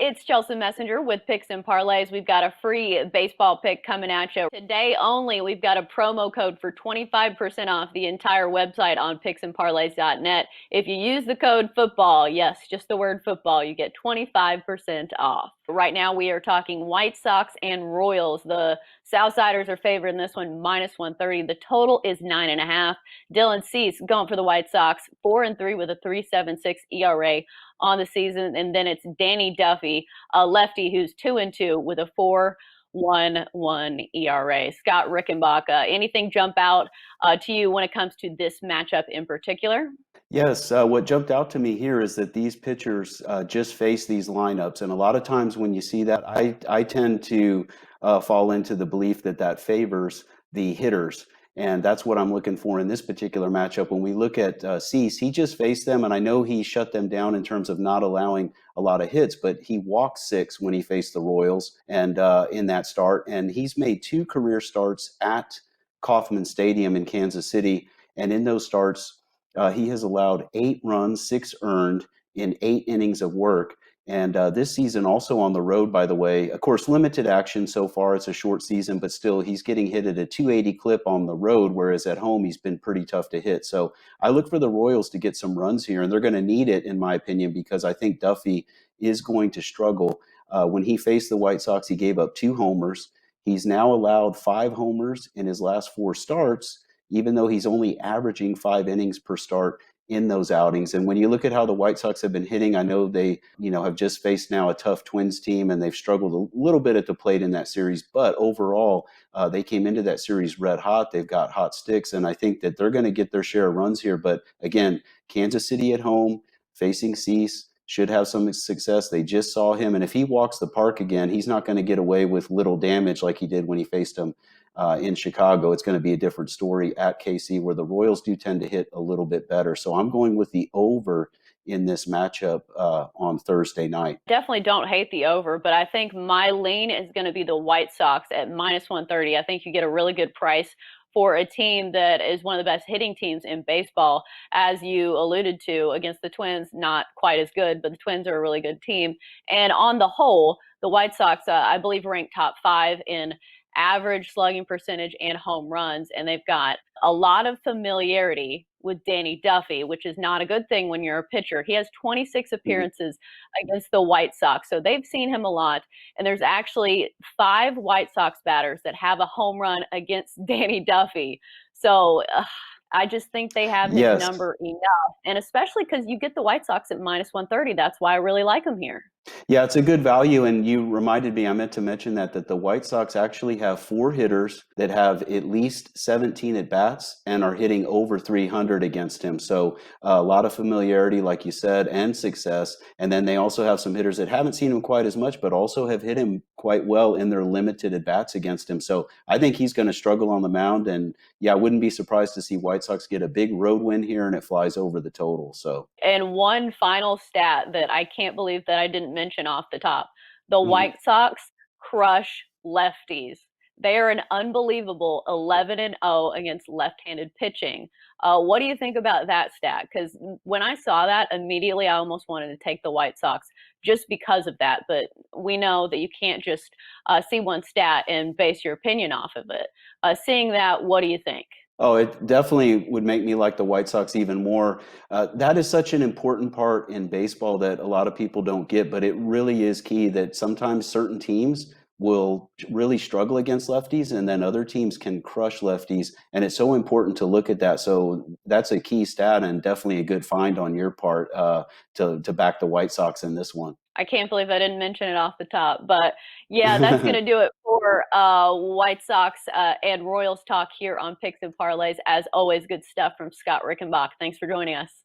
It's Chelsa Messenger with Picks and Parlays. We've got a free baseball pick coming at you. Today only, we've got a promo code for 25% off the entire website on picksandparlays.net. If you use the code football, yes, just the word football, you get 25% off. Right now, we are talking White Sox and Royals. The Southsiders are favored in this one, -130. The total is 9.5. Dylan Cease going for the White Sox, 4-3 with a 3.76 ERA on the season. And then it's Danny Duffy, a lefty who's 2-2 with a 4.11 ERA. Scott Rickenbach, anything jump out to you when it comes to this matchup in particular? Yes, what jumped out to me here is that these pitchers just face these lineups, and a lot of times when you see that, I tend to fall into the belief that that favors the hitters, and that's what I'm looking for in this particular matchup. When we look at Cease, he just faced them, and I know he shut them down in terms of not allowing a lot of hits, but he walked 6 when he faced the Royals, and in that start, and he's made 2 career starts at Kauffman Stadium in Kansas City, and in those starts he has allowed 8 runs, 6 earned in 8 innings of work. And this season, also on the road, by the way, of course, limited action so far. It's a short season, but still, he's getting hit at a 280 clip on the road, whereas at home, he's been pretty tough to hit. So I look for the Royals to get some runs here, and they're going to need it, in my opinion, because I think Duffy is going to struggle. When he faced the White Sox, he gave up 2 homers. He's now allowed 5 homers in his last 4 starts, even though he's only averaging 5 innings per start in those outings. And when you look at how the White Sox have been hitting, I know they, have just faced now a tough Twins team, and they've struggled a little bit at the plate in that series. But overall, they came into that series red hot. They've got hot sticks, and I think that they're going to get their share of runs here. But again, Kansas City at home, facing Cease, should have some success. They just saw him, and if he walks the park again, he's not going to get away with little damage like he did when he faced him in Chicago. It's going to be a different story at KC, where the Royals do tend to hit a little bit better. So I'm going with the over in this matchup on Thursday night. Definitely don't hate the over, but I think my lean is going to be the White Sox at -130. I think you get a really good price for a team that is one of the best hitting teams in baseball. As you alluded to, against the Twins, not quite as good, but the Twins are a really good team. And on the whole, the White Sox, I believe, rank top 5 in average slugging percentage and home runs, and they've got a lot of familiarity with Danny Duffy, which is not a good thing when you're a pitcher. He has 26 appearances against the White Sox, so they've seen him a lot. And there's actually 5 White Sox batters that have a home run against Danny Duffy. So I just think they have his Yes. number enough, and especially because you get the White Sox at -130. That's why I really like them here. Yeah, it's a good value, and you reminded me, I meant to mention that the White Sox actually have 4 hitters that have at least 17 at-bats and are hitting over 300 against him. So a lot of familiarity, like you said, and success. And then they also have some hitters that haven't seen him quite as much, but also have hit him quite well in their limited at-bats against him. So I think he's going to struggle on the mound, and yeah, I wouldn't be surprised to see White Sox get a big road win here, and it flies over the total. So. And one final stat that I can't believe that I didn't mention off the top. The Mhm. White Sox crush lefties. They are an unbelievable 11-0 against left-handed pitching. What do you think about that stat? Because when I saw that, immediately I almost wanted to take the White Sox just because of that. But we know that you can't just see one stat and base your opinion off of it. Seeing that, what do you think? Oh, it definitely would make me like the White Sox even more. That is such an important part in baseball that a lot of people don't get, but it really is key that sometimes certain teams will really struggle against lefties, and then other teams can crush lefties. And it's so important to look at that. So that's a key stat, and definitely a good find on your part to back the White Sox in this one. I can't believe I didn't mention it off the top. But yeah, that's going to do it for White Sox and Royals talk here on Picks and Parlays. As always, good stuff from Scott Rickenbach. Thanks for joining us.